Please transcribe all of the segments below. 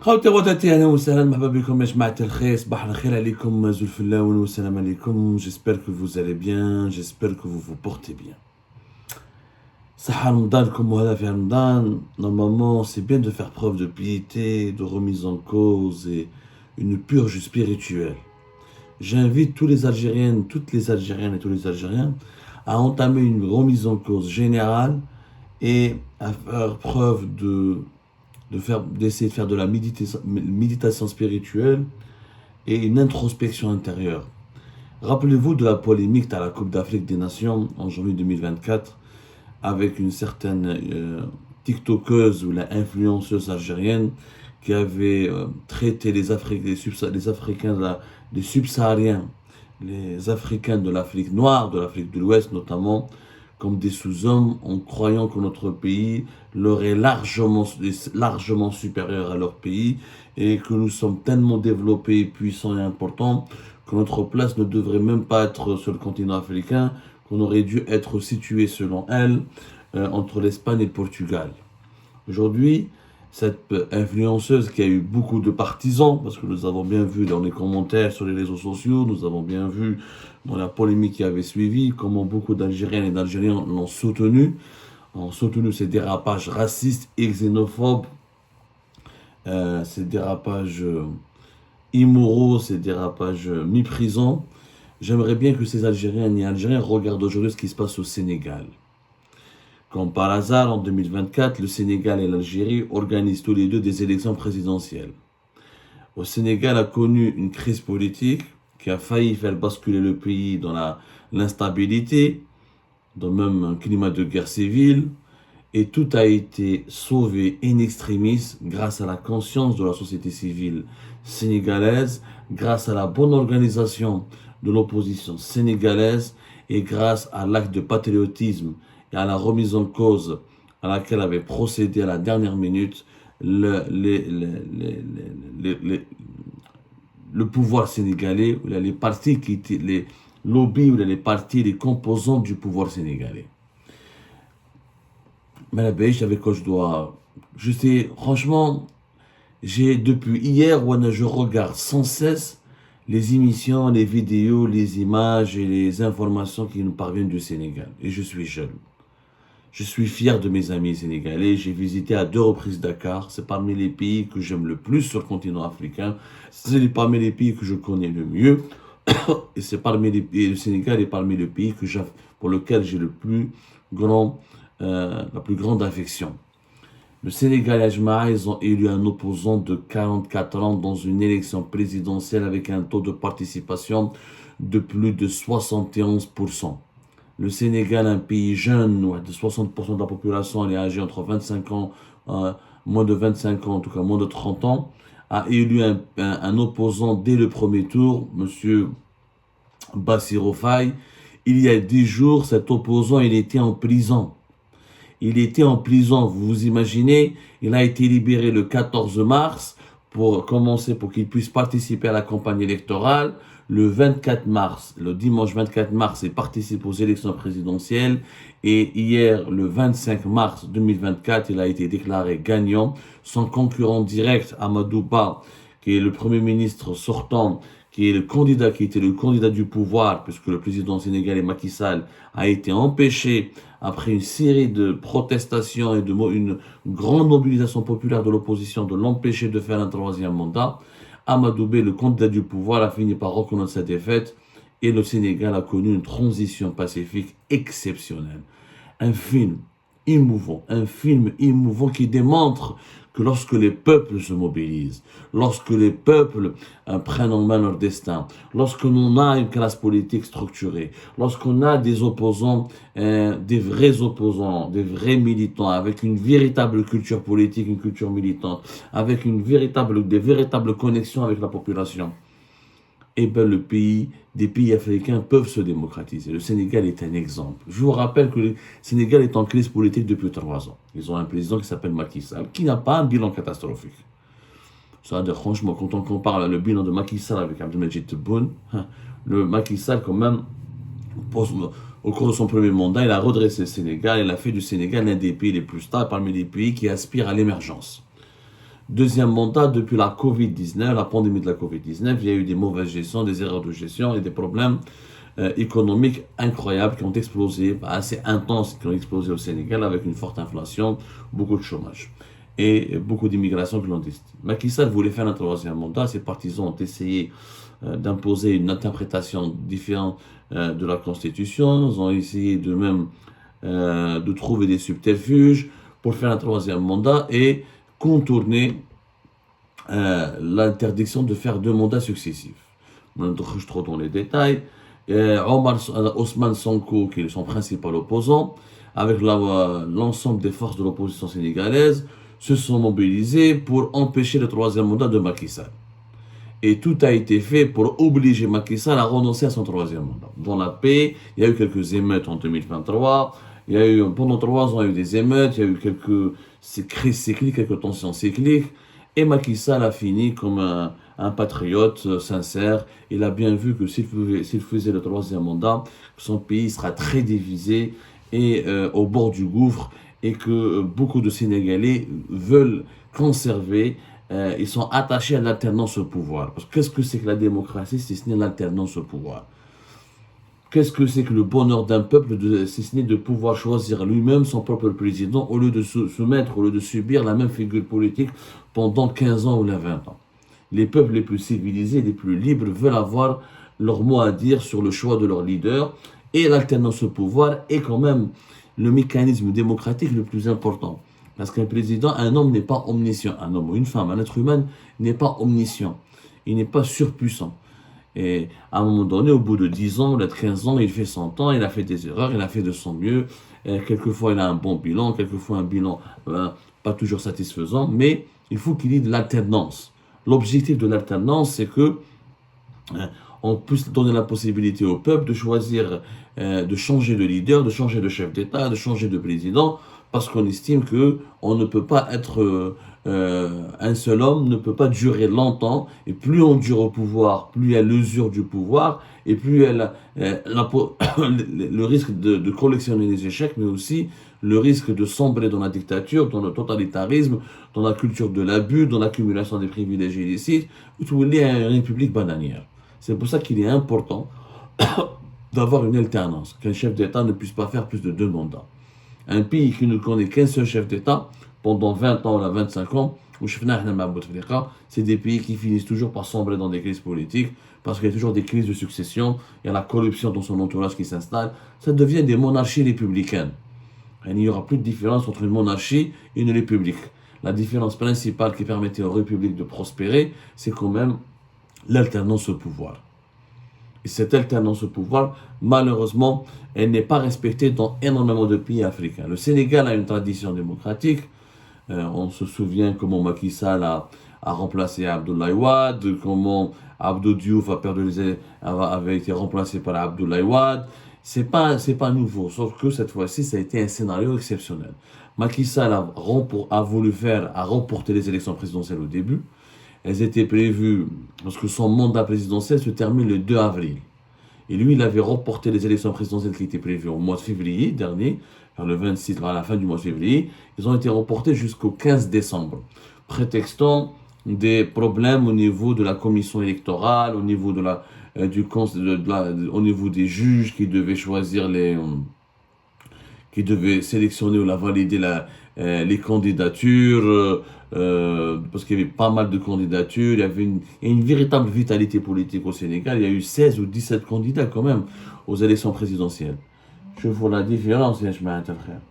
خوتي غداتي اهلا وسهلا مرحبا بكم يا جماعة الخير صباح الخير عليكم زول فلاون والسلام عليكم. J'espère que vous allez bien, j'espère que vous vous portez bien. صحة رمضانكم وهذا في رمضان. Normalement c'est bien de faire preuve de piété, de remise en cause et une purge spirituelle. J'invite tous les Algériennes, toutes les Algériennes et tous les Algériens à entamer une remise en cause générale et à faire preuve d'essayer de faire de la méditation spirituelle et une introspection intérieure. Rappelez-vous de la polémique à la Coupe d'Afrique des Nations en janvier 2024 avec une certaine tiktokeuse ou la influenceuse algérienne qui avait traité les Africains, les subsahariens, les Africains de l'Afrique noire, de l'Afrique de l'Ouest notamment, comme des sous-hommes, en croyant que notre pays leur est largement supérieur à leur pays et que nous sommes tellement développés, puissants et importants que notre place ne devrait même pas être sur le continent africain, qu'on aurait dû être situé selon elle entre l'Espagne et le Portugal. Aujourd'hui, cette influenceuse qui a eu beaucoup de partisans, parce que nous avons bien vu dans les commentaires sur les réseaux sociaux, nous avons bien vu dans la polémique qui avait suivi, comment beaucoup d'Algériennes et d'Algériens l'ont soutenue, ont soutenu ces dérapages racistes et xénophobes, ces dérapages immoraux, ces dérapages méprisants. J'aimerais bien que ces Algériennes et Algériens regardent aujourd'hui ce qui se passe au Sénégal. Comme par hasard, en 2024, le Sénégal et l'Algérie organisent tous les deux des élections présidentielles. Au Sénégal a connu une crise politique qui a failli faire basculer le pays dans l'instabilité, dans même un climat de guerre civile, et tout a été sauvé in extremis grâce à la conscience de la société civile sénégalaise, grâce à la bonne organisation de l'opposition sénégalaise et grâce à l'acte de patriotisme et à la remise en cause à laquelle avait procédé à la dernière minute le pouvoir sénégalais, ou les partis qui étaient les lobbies, ou les partis, les composants du pouvoir sénégalais. Mais la beige avec quoi je dois... Je sais, franchement, j'ai depuis hier, je regarde sans cesse les émissions, les vidéos, les images et les informations qui nous parviennent du Sénégal. Et je suis jeune. Je suis fier de mes amis sénégalais. J'ai visité à 2 reprises Dakar. C'est parmi les pays que j'aime le plus sur le continent africain. C'est parmi les pays que je connais le mieux. Et le Sénégal est parmi les pays pour lequel j'ai la plus grande affection. Le Sénégal et Ajma, ils ont élu un opposant de 44 ans dans une élection présidentielle avec un taux de participation de plus de 71%. Le Sénégal, un pays jeune, de 60% de la population, elle est âgée entre 25 ans, moins de 25 ans, en tout cas moins de 30 ans, a élu un opposant dès le premier tour, M. Bassirou Faye. Il y a 10 jours, cet opposant, il était en prison. Il était en prison, vous vous imaginez, il a été libéré le 14 mars pour qu'il puisse participer à la campagne électorale. Le 24 mars, le dimanche 24 mars, il participe aux élections présidentielles. Et hier, le 25 mars 2024, il a été déclaré gagnant. Son concurrent direct, Amadou Ba, qui est le Premier ministre sortant, qui était le candidat du pouvoir, puisque le président sénégalais Macky Sall a été empêché après une série de protestations et une grande mobilisation populaire de l'opposition de l'empêcher de faire un 3e mandat. Amadou Ba, le candidat du pouvoir, a fini par reconnaître sa défaite et le Sénégal a connu une transition pacifique exceptionnelle. Un film émouvant qui démontre que lorsque les peuples se mobilisent, lorsque les peuples prennent en main leur destin, lorsqu'on a une classe politique structurée, lorsqu'on a des opposants, des vrais militants, avec une véritable culture politique, une culture militante, avec des véritables connexions avec la population, eh bien des pays africains peuvent se démocratiser. Le Sénégal est un exemple. Je vous rappelle que le Sénégal est en crise politique depuis 3 ans. Ils ont un président qui s'appelle Macky Sall, qui n'a pas un bilan catastrophique. C'est-à-dire, franchement, quand on compare le bilan de Macky Sall avec Abdelmadjid Tebboune, le Macky Sall, quand même, au cours de son premier mandat, il a redressé le Sénégal, il a fait du Sénégal l'un des pays les plus stables parmi les pays qui aspirent à l'émergence. Deuxième mandat, depuis la Covid-19, la pandémie de la Covid-19, il y a eu des mauvaises gestions, des erreurs de gestion et des problèmes économiques incroyables qui ont explosé, assez intenses, qui ont explosé au Sénégal avec une forte inflation, beaucoup de chômage et beaucoup d'immigration clandestine. Macky Sall voulait faire un troisième mandat, ses partisans ont essayé d'imposer une interprétation différente de la Constitution, ils ont essayé de même de trouver des subterfuges pour faire un troisième mandat et contourner l'interdiction de faire deux mandats successifs. Je ne rentre trop dans les détails. Ousmane Sonko, qui est son principal opposant, avec l'ensemble des forces de l'opposition sénégalaise, se sont mobilisés pour empêcher le troisième mandat de Macky Sall. Et tout a été fait pour obliger Macky Sall à renoncer à son troisième mandat. Dans la paix, il y a eu quelques émeutes en 2023. Il y a eu, pendant 3 ans, il y a eu des émeutes, il y a eu quelques crises cycliques, quelques tensions cycliques. Et Macky Sall a fini comme un patriote sincère. Il a bien vu que s'il faisait le troisième mandat, son pays sera très divisé et au bord du gouffre, et que beaucoup de Sénégalais veulent conserver, ils sont attachés à l'alternance au pouvoir. Parce que qu'est-ce que c'est que la démocratie si ce n'est l'alternance au pouvoir? Qu'est-ce que c'est que le bonheur d'un peuple si ce n'est de pouvoir choisir lui-même son propre président au lieu de soumettre, au lieu de subir la même figure politique pendant 15 ans ou 20 ans? Les peuples les plus civilisés, les plus libres veulent avoir leur mot à dire sur le choix de leur leader, et l'alternance au pouvoir est quand même le mécanisme démocratique le plus important. Parce qu'un président, un homme n'est pas omniscient. Un homme ou une femme, un être humain n'est pas omniscient. Il n'est pas surpuissant. Et à un moment donné, au bout de 10 ans, de 15 ans, il fait 100 ans, il a fait des erreurs, il a fait de son mieux. Et quelquefois, il a un bon bilan, quelquefois un bilan pas toujours satisfaisant, mais il faut qu'il y ait de l'alternance. L'objectif de l'alternance, c'est que on puisse donner la possibilité au peuple de choisir, de changer de leader, de changer de chef d'État, de changer de président, parce qu'on estime que on ne peut pas être un seul homme ne peut pas durer longtemps, et plus on dure au pouvoir, plus il y a l'usure du pouvoir, et plus il y a le risque de collectionner les échecs, mais aussi le risque de sombrer dans la dictature, dans le totalitarisme, dans la culture de l'abus, dans l'accumulation des privilèges illicites, où il y a une république bananière. C'est pour ça qu'il est important d'avoir une alternance, qu'un chef d'État ne puisse pas faire plus de 2 mandats. Un pays qui ne connaît qu'un seul chef d'État pendant 20 ans ou 25 ans, c'est des pays qui finissent toujours par sombrer dans des crises politiques, parce qu'il y a toujours des crises de succession, il y a la corruption dans son entourage qui s'installe. Ça devient des monarchies républicaines. Et il n'y aura plus de différence entre une monarchie et une république. La différence principale qui permettait aux républiques de prospérer, c'est quand même l'alternance au pouvoir. Et cette alternance au pouvoir, malheureusement, elle n'est pas respectée dans énormément de pays africains. Le Sénégal a une tradition démocratique. On se souvient comment Macky Sall a remplacé Abdoulaye Wade, comment Abdou Diouf avait été remplacé par Abdoulaye Wade. C'est pas nouveau, sauf que cette fois-ci, ça a été un scénario exceptionnel. Macky Sall a remporté les élections présidentielles au début. Elles étaient prévues parce que son mandat présidentiel se termine le 2 avril. Et lui, il avait reporté les élections présidentielles qui étaient prévues au mois de février dernier, vers le 26, à la fin du mois de février. Ils ont été reportés jusqu'au 15 décembre, prétextant des problèmes au niveau de la commission électorale, au niveau au niveau des juges qui devaient choisir qui devaient sélectionner ou valider les candidatures, parce qu'il y avait pas mal de candidatures, il y avait une véritable vitalité politique au Sénégal. Il y a eu 16 ou 17 candidats quand même aux élections présidentielles. Je vois la différence, frère.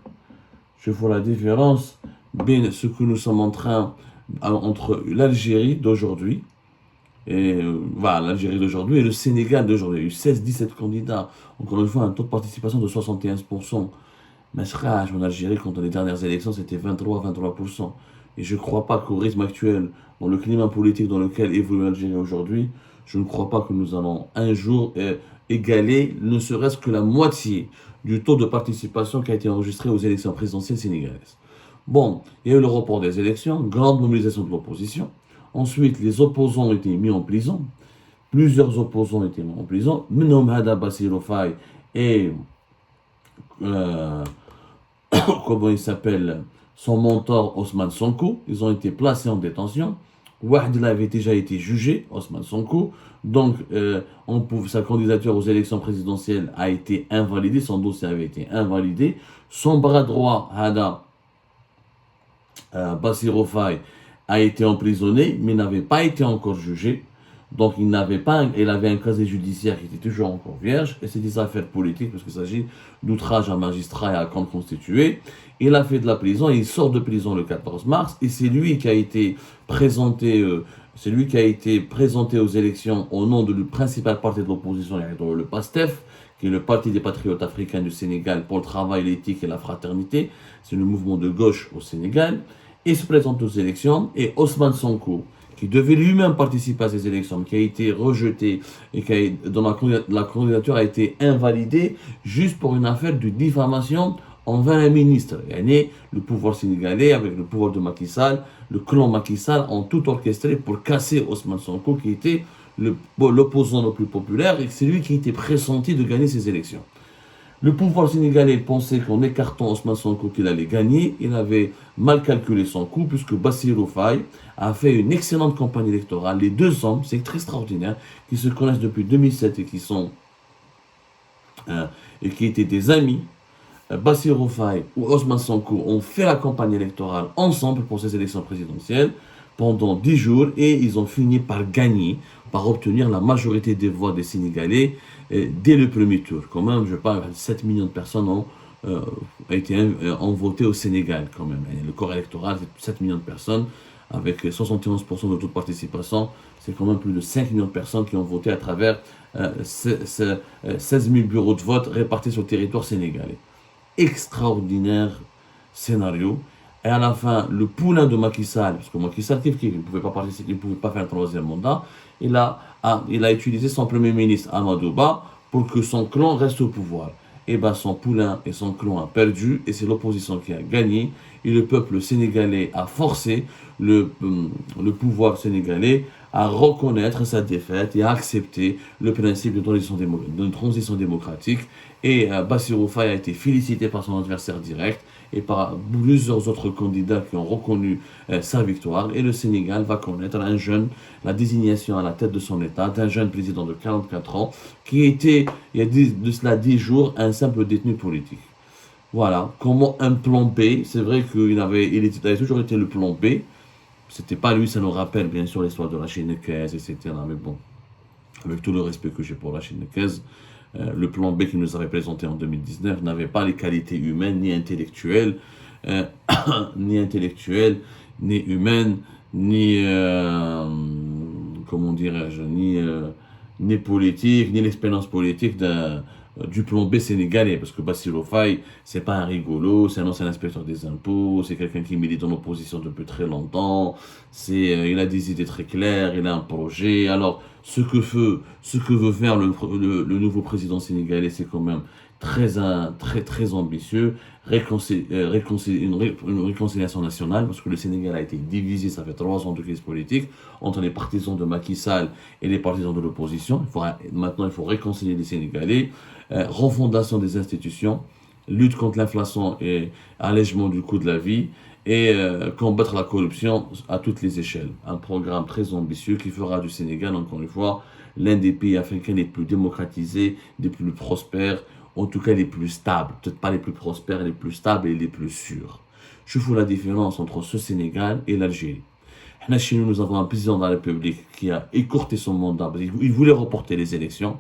Je vois la différence bien ce que nous sommes en train entre l'Algérie d'aujourd'hui et l'Algérie d'aujourd'hui et le Sénégal d'aujourd'hui. Il y a eu 16-17 candidats. Encore une fois, un taux de participation de 71%. Mais en Algérie, quand les dernières élections, c'était 23%. Et je ne crois pas qu'au rythme actuel, dans le climat politique dans lequel évolue l'Algérie aujourd'hui, je ne crois pas que nous allons un jour égaler ne serait-ce que la moitié du taux de participation qui a été enregistré aux élections présidentielles sénégalaises. Bon, il y a eu le report des élections, grande mobilisation de l'opposition. Ensuite, les opposants ont été mis en prison. Plusieurs opposants ont été mis en prison. Menom Hada Bassirou Faye et comment il s'appelle, son mentor Ousmane Sonko. Ils ont été placés en détention. Ouad avait déjà été jugé, Ousmane Sonko. Donc, sa candidature aux élections présidentielles a été invalidée, son dossier avait été invalidé. Son bras droit, Hada Bassirou Faye, a été emprisonné, mais n'avait pas été encore jugé. Donc, il avait un casier judiciaire qui était toujours encore vierge, et c'est des affaires politiques, parce qu'il s'agit d'outrage à magistrat et à compte constitué. Il a fait de la prison, et il sort de prison le 14 mars, et c'est lui qui a été présenté, aux élections au nom du principal parti de l'opposition, le PASTEF, qui est le Parti des Patriotes Africains du Sénégal pour le travail, l'éthique et la fraternité. C'est le mouvement de gauche au Sénégal. Il se présente aux élections, et Ousmane Sonko, qui devait lui-même participer à ces élections, qui a été rejeté et dont la candidature a été invalidée juste pour une affaire de diffamation envers un ministre. Le pouvoir sénégalais, avec le pouvoir de Macky Sall, le clan Macky Sall, ont tout orchestré pour casser Ousmane Sonko, qui était l'opposant le plus populaire, et c'est lui qui était pressenti de gagner ces élections. Le pouvoir sénégalais pensait qu'en écartant Ousmane Sonko qu'il allait gagner. Il avait mal calculé son coup, puisque Bassirou Faye a fait une excellente campagne électorale. Les deux hommes, c'est très extraordinaire, qui se connaissent depuis 2007 et qui étaient des amis, Bassirou Faye ou Ousmane Sonko ont fait la campagne électorale ensemble pour ces élections présidentielles pendant 10 jours, et ils ont fini par gagner, par obtenir la majorité des voix des Sénégalais dès le premier tour. Quand même, je parle, 7 millions de personnes ont voté au Sénégal quand même. Et le corps électoral, c'est 7 millions de personnes, avec 71% de taux de participation. C'est quand même plus de 5 millions de personnes qui ont voté à travers 16 000 bureaux de vote répartis sur le territoire sénégalais. Extraordinaire scénario. Et à la fin, le poulain de Macky Sall, parce que Macky Sall, il ne pouvait pas participer, il ne pouvait pas faire un troisième mandat, il a utilisé son premier ministre, Amadou Ba, pour que son clan reste au pouvoir. Et bien son poulain et son clan ont perdu, et c'est l'opposition qui a gagné, et le peuple sénégalais a forcé le pouvoir sénégalais à reconnaître sa défaite et à accepter le principe de transition démocratique. Et Bassirou Faye a été félicité par son adversaire direct et par plusieurs autres candidats qui ont reconnu sa victoire. Et le Sénégal va connaître la désignation à la tête de son État d'un jeune président de 44 ans qui était, il y a de cela 10 jours, un simple détenu politique. Voilà, comment un plan B, c'est vrai qu'il avait toujours été le plan B. C'était pas lui, ça nous rappelle bien sûr l'histoire de Rachid Nekez, etc. Mais bon, avec tout le respect que j'ai pour Rachid Nekez, le plan B qu'il nous avait présenté en 2019 n'avait pas les qualités humaines ni intellectuelles, ni humaines, ni comment dirais-je, ni politique, ni l'expérience politique du plan B sénégalais, parce que Bassirou Faye, c'est pas un rigolo, c'est un ancien inspecteur des impôts, c'est quelqu'un qui milite dans l'opposition depuis très longtemps, il a des idées très claires, il a un projet. Alors, ce que veut faire le nouveau président sénégalais, c'est quand même très ambitieux, une réconciliation nationale, parce que le Sénégal a été divisé, ça fait 3 ans de crise politique, entre les partisans de Macky Sall et les partisans de l'opposition. Maintenant, il faut réconcilier les Sénégalais, refondation des institutions, lutte contre l'inflation et allègement du coût de la vie, et combattre la corruption à toutes les échelles. Un programme très ambitieux qui fera du Sénégal, encore une fois, l'un des pays africains les plus démocratisés, les plus prospères, en tout cas les plus stables. Peut-être pas les plus prospères, les plus stables et les plus sûrs. Je fais la différence entre ce Sénégal et l'Algérie. Chez nous, nous avons un président de la République qui a écourté son mandat. Il voulait reporter les élections.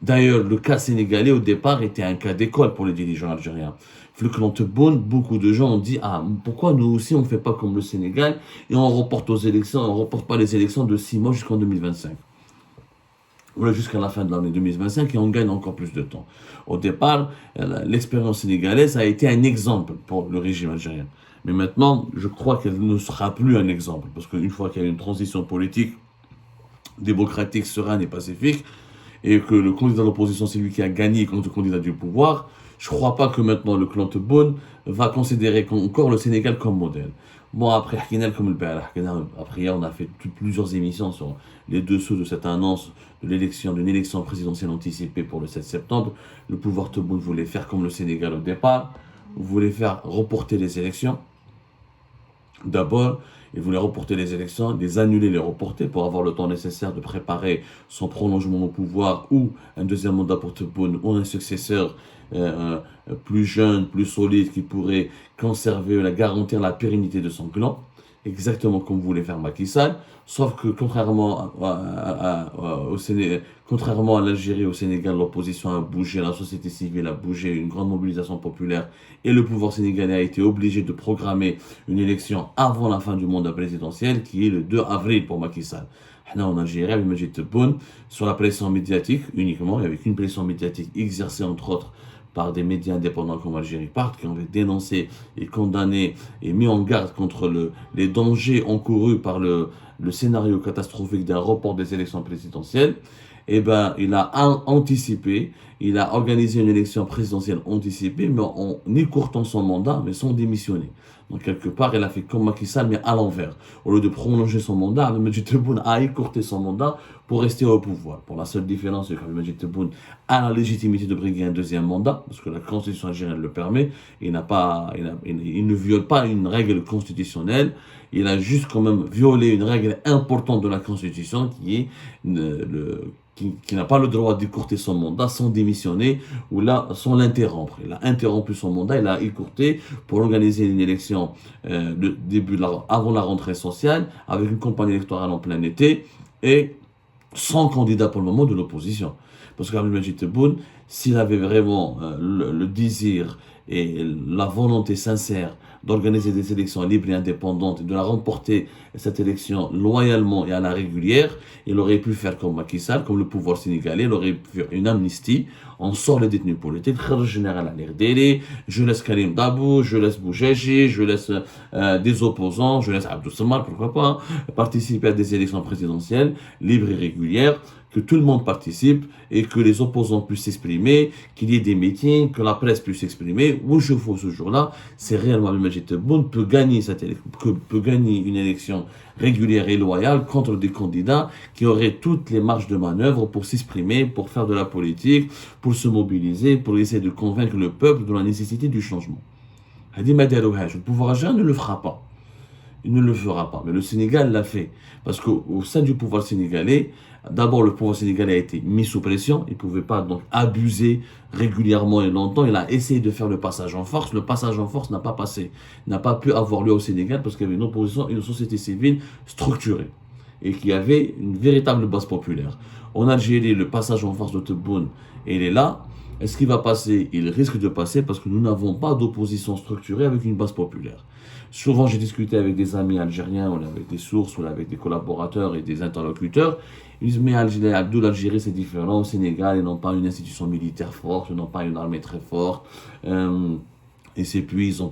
D'ailleurs, le cas sénégalais, au départ, était un cas d'école pour les dirigeants algériens. Le clan Tebboune, beaucoup de gens ont dit « Ah, pourquoi nous aussi, on ne fait pas comme le Sénégal et on reporte pas les élections de 6 mois jusqu'en 2025 ?» Voilà, jusqu'à la fin de l'année 2025, et on gagne encore plus de temps. Au départ, l'expérience sénégalaise a été un exemple pour le régime algérien. Mais maintenant, je crois qu'elle ne sera plus un exemple, parce qu'une fois qu'il y a une transition politique démocratique, sereine et pacifique, et que le candidat de l'opposition, c'est lui qui a gagné contre le candidat du pouvoir, je ne crois pas que maintenant le clan Tebboune va considérer encore le Sénégal comme modèle. Bon, après, on a fait plusieurs émissions sur les dessous de cette annonce d'une élection présidentielle anticipée pour le 7 septembre. Le pouvoir Tebboune voulait faire comme le Sénégal au départ, voulait faire reporter les élections. D'abord, il voulait reporter les élections, les annuler, les reporter pour avoir le temps nécessaire de préparer son prolongement au pouvoir ou un deuxième mandat pour Tebboune ou un successeur plus jeune, plus solide qui pourrait conserver, garantir la pérennité de son clan, exactement comme voulait faire Macky Sall. Sauf que contrairement à l'Algérie, au Sénégal, l'opposition a bougé, la société civile a bougé, une grande mobilisation populaire et le pouvoir sénégalais a été obligé de programmer une élection avant la fin du mandat présidentiel qui est le 2 avril pour Macky Sall. Là, en Algérie, avec Majid Tebboune, sur la pression médiatique uniquement, il y avait une pression médiatique exercée entre autres par des médias indépendants comme Algérie Part, qui ont dénoncé et condamné et mis en garde contre les dangers encourus par le scénario catastrophique d'un report des élections présidentielles. Eh ben, il a anticipé, il a organisé une élection présidentielle anticipée, mais en écourtant son mandat, mais sans démissionner. Donc, quelque part, il a fait comme Macky Sall, mais à l'envers. Au lieu de prolonger son mandat, Majid Tebboune a écourté son mandat pour rester au pouvoir. Pour la seule différence, c'est que Majid Tebboune a la légitimité de briguer un deuxième mandat, parce que la constitution algérienne le permet. Il ne viole pas une règle constitutionnelle. Il a juste quand même violé une règle importante de la constitution qui est qui n'a pas le droit d'écourter son mandat sans démissionner ou là sans l'interrompre. Il a interrompu son mandat, il a écourté pour organiser une élection avant la rentrée sociale avec une campagne électorale en plein été et sans candidat pour le moment de l'opposition. Parce qu'Abdelmajid Tebboune, s'il avait vraiment le désir et la volonté sincère d'organiser des élections libres et indépendantes et de la remporter cette élection loyalement et à la régulière, il aurait pu faire comme Macky Sall, comme le pouvoir sénégalais, il aurait pu faire une amnistie, on sort les détenus politiques, le général Al-Erdeli, je laisse Karim Dabou, je laisse Boujaji, je laisse des opposants, je laisse Abdou Samar, pourquoi pas, participer à des élections présidentielles libres et régulières, que tout le monde participe et que les opposants puissent s'exprimer, qu'il y ait des meetings, que la presse puisse s'exprimer. Où je vois ce jour-là, c'est réellement Majid Tebboune peut gagner une élection régulière et loyale contre des candidats qui auraient toutes les marges de manœuvre pour s'exprimer, pour faire de la politique, pour se mobiliser, pour essayer de convaincre le peuple de la nécessité du changement. Hadi Madarouhaj, le pouvoir algérien ne le fera pas. Il ne le fera pas. Mais le Sénégal l'a fait. Parce qu'au sein du pouvoir sénégalais, d'abord le pouvoir sénégalais a été mis sous pression. Il ne pouvait pas donc abuser régulièrement et longtemps. Il a essayé de faire le passage en force. Le passage en force n'a pas passé. N'a pas pu avoir lieu au Sénégal parce qu'il y avait une opposition, une société civile structurée. Et qui avait une véritable base populaire. En Algérie, le passage en force de Tebboune, il est là. Est-ce qu'il va passer? Il risque de passer parce que nous n'avons pas d'opposition structurée avec une base populaire. Souvent, j'ai discuté avec des amis algériens, ou avec des sources, ou avec des collaborateurs et des interlocuteurs. Ils disent, mais l'Algérie, c'est différent. Au Sénégal, ils n'ont pas une institution militaire forte, ils n'ont pas une armée très forte. Et c'est puis ils ont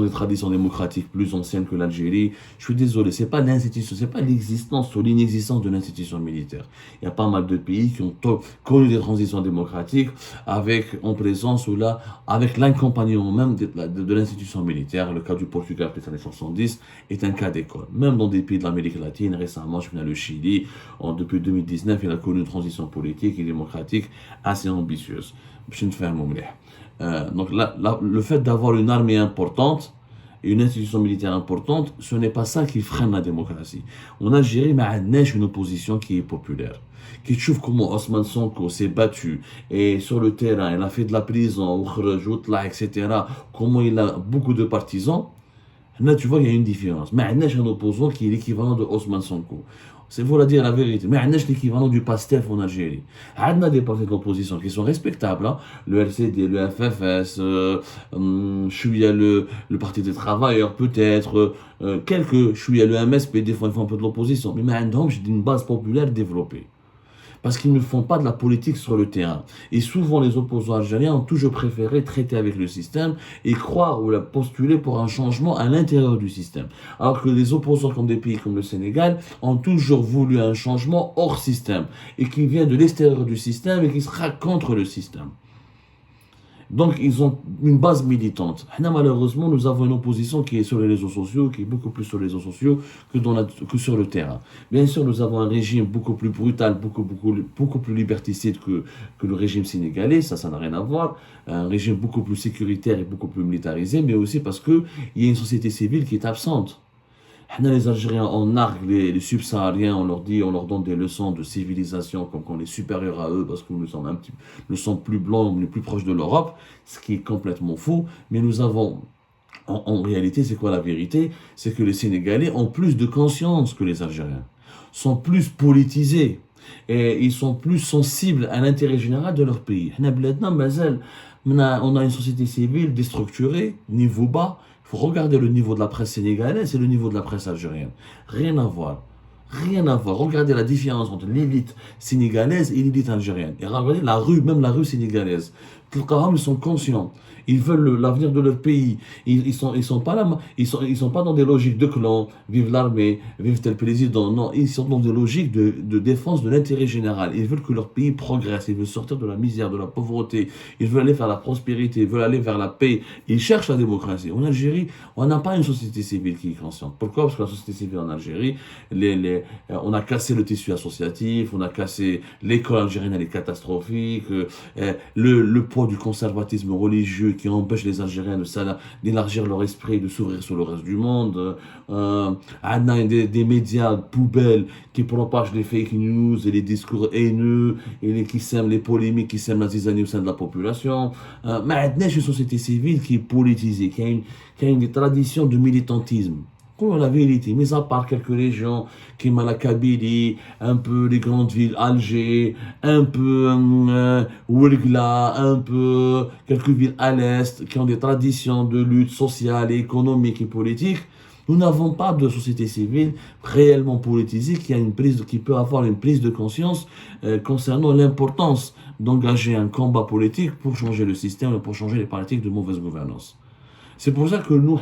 des traditions démocratiques plus anciennes que l'Algérie. Je suis désolé, c'est pas l'institution, c'est pas l'existence ou l'inexistence de l'institution militaire. Il y a pas mal de pays qui ont connu des transitions démocratiques en présence ou là, avec l'accompagnement même de l'institution militaire. Le cas du Portugal, après les années 70, est un cas d'école. Même dans des pays de l'Amérique latine, récemment, je viens le Chili, depuis 2019, il a connu une transition politique et démocratique assez ambitieuse. Je ne fais un mot. Donc le fait d'avoir une armée importante et une institution militaire importante, ce n'est pas ça qui freine la démocratie. En Algérie, il y a une opposition qui est populaire. Qui trouve comment Ousmane Sonko s'est battu et sur le terrain, il a fait de la prison, etc. Comment il a beaucoup de partisans. Là, tu vois, il y a une différence. Mais il y a un opposant qui est l'équivalent de Ousmane Sonko. C'est pour dire la vérité. Mais il y a l'équivalent du PASTEF en Algérie. Il y a des partis de l'opposition qui sont respectables. Hein. Le LCD, le FFS, il y a le Parti des travailleurs, peut-être. Il y a le MSP, des fois ils font un peu de l'opposition. Mais il y a une base populaire développée. Parce qu'ils ne font pas de la politique sur le terrain. Et souvent, les opposants algériens ont toujours préféré traiter avec le système et croire ou postuler pour un changement à l'intérieur du système. Alors que les opposants comme des pays comme le Sénégal ont toujours voulu un changement hors système et qui vient de l'extérieur du système et qui sera contre le système. Donc, ils ont une base militante. Malheureusement, nous avons une opposition qui est sur les réseaux sociaux, qui est beaucoup plus sur les réseaux sociaux que sur le terrain. Bien sûr, nous avons un régime beaucoup plus brutal, beaucoup plus liberticide que le régime sénégalais, ça n'a rien à voir. Un régime beaucoup plus sécuritaire et beaucoup plus militarisé, mais aussi parce qu'il y a une société civile qui est absente. Les Algériens, on nargue les subsahariens, on leur donne des leçons de civilisation comme qu'on est supérieur à eux parce que nous sommes plus blancs, on est plus proches de l'Europe, ce qui est complètement faux. Mais nous avons, en réalité, c'est quoi la vérité? C'est que les Sénégalais ont plus de conscience que les Algériens, sont plus politisés et ils sont plus sensibles à l'intérêt général de leur pays. On a une société civile déstructurée, niveau bas. Il faut regarder le niveau de la presse sénégalaise et le niveau de la presse algérienne. Rien à voir. Rien à voir. Regardez la différence entre l'élite sénégalaise et l'élite algérienne. Et regardez même la rue sénégalaise. Ils sont conscients. Ils veulent l'avenir de leur pays. Ils sont pas là, ils sont pas dans des logiques de clan, vive l'armée, vive tel président. Non, ils sont dans des logiques de défense de l'intérêt général. Ils veulent que leur pays progresse. Ils veulent sortir de la misère, de la pauvreté. Ils veulent aller vers la prospérité. Ils veulent aller vers la paix. Ils cherchent la démocratie. En Algérie, on n'a pas une société civile qui est consciente. Pourquoi? Parce que la société civile en Algérie, on a cassé le tissu associatif, on a cassé l'école algérienne, elle est catastrophique. Le poids du conservatisme religieux qui empêche les Algériens d'élargir leur esprit, de s'ouvrir sur le reste du monde. On a des médias poubelles qui propagent les fake news et les discours haineux et qui sèment les polémiques, qui sèment la zizanie au sein de la population. Mais on a une société civile qui est politisée, qui a une tradition de militantisme. Pour la vérité, mis à part quelques régions qui ont la Kabylie, un peu les grandes villes, Alger, un peu Ouargla, un peu quelques villes à l'est qui ont des traditions de lutte sociale, économique et politique, nous n'avons pas de société civile réellement politisée qui peut avoir une prise de conscience concernant l'importance d'engager un combat politique pour changer le système et pour changer les pratiques de mauvaise gouvernance. C'est pour ça que nous,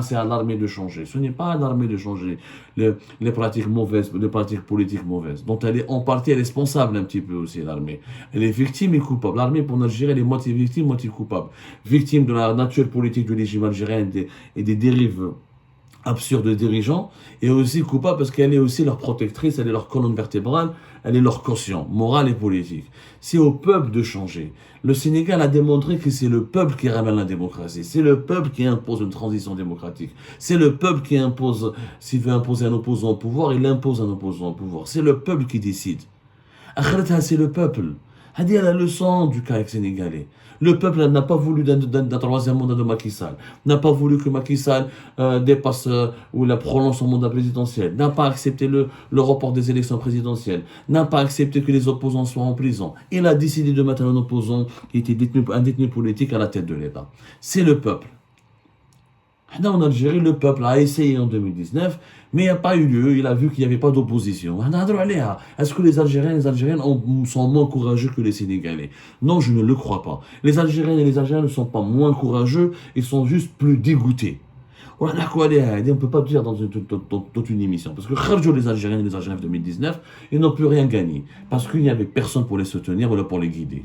c'est à l'armée de changer. Ce n'est pas à l'armée de changer les pratiques mauvaises, les pratiques politiques mauvaises. Donc elle est en partie responsable un petit peu aussi, l'armée. Elle est victime et coupable. L'armée, pour l'Algérie, elle est moitié victime, moitié coupable. Victime de la nature politique du régime algérien et des dérives absurdes de dirigeants, et aussi coupable parce qu'elle est aussi leur protectrice, elle est leur colonne vertébrale, elle est leur caution morale et politique. C'est au peuple de changer. Le Sénégal a démontré que c'est le peuple qui ramène la démocratie. C'est le peuple qui impose une transition démocratique. C'est le peuple qui impose, s'il veut imposer un opposant au pouvoir, il impose un opposant au pouvoir. C'est le peuple qui décide. C'est le peuple. C'est la leçon du cas sénégalais. Le peuple n'a pas voulu d'un troisième mandat de Macky Sall, n'a pas voulu que Macky Sall dépasse ou la prolonge son mandat présidentiel, n'a pas accepté le report des élections présidentielles, n'a pas accepté que les opposants soient en prison. Il a décidé de mettre un opposant qui était un détenu politique à la tête de l'État. C'est le peuple. En Algérie, le peuple a essayé en 2019, mais il n'y a pas eu lieu. Il a vu qu'il n'y avait pas d'opposition. Est-ce que les Algériennes sont moins courageux que les Sénégalais? Non, je ne le crois pas. Les Algériennes et les Algériens ne sont pas moins courageux, ils sont juste plus dégoûtés. On ne peut pas dire dans une émission. Parce que les Algériennes et les Algériens de 2019, ils n'ont plus rien gagné. Parce qu'il n'y avait personne pour les soutenir ou pour les guider.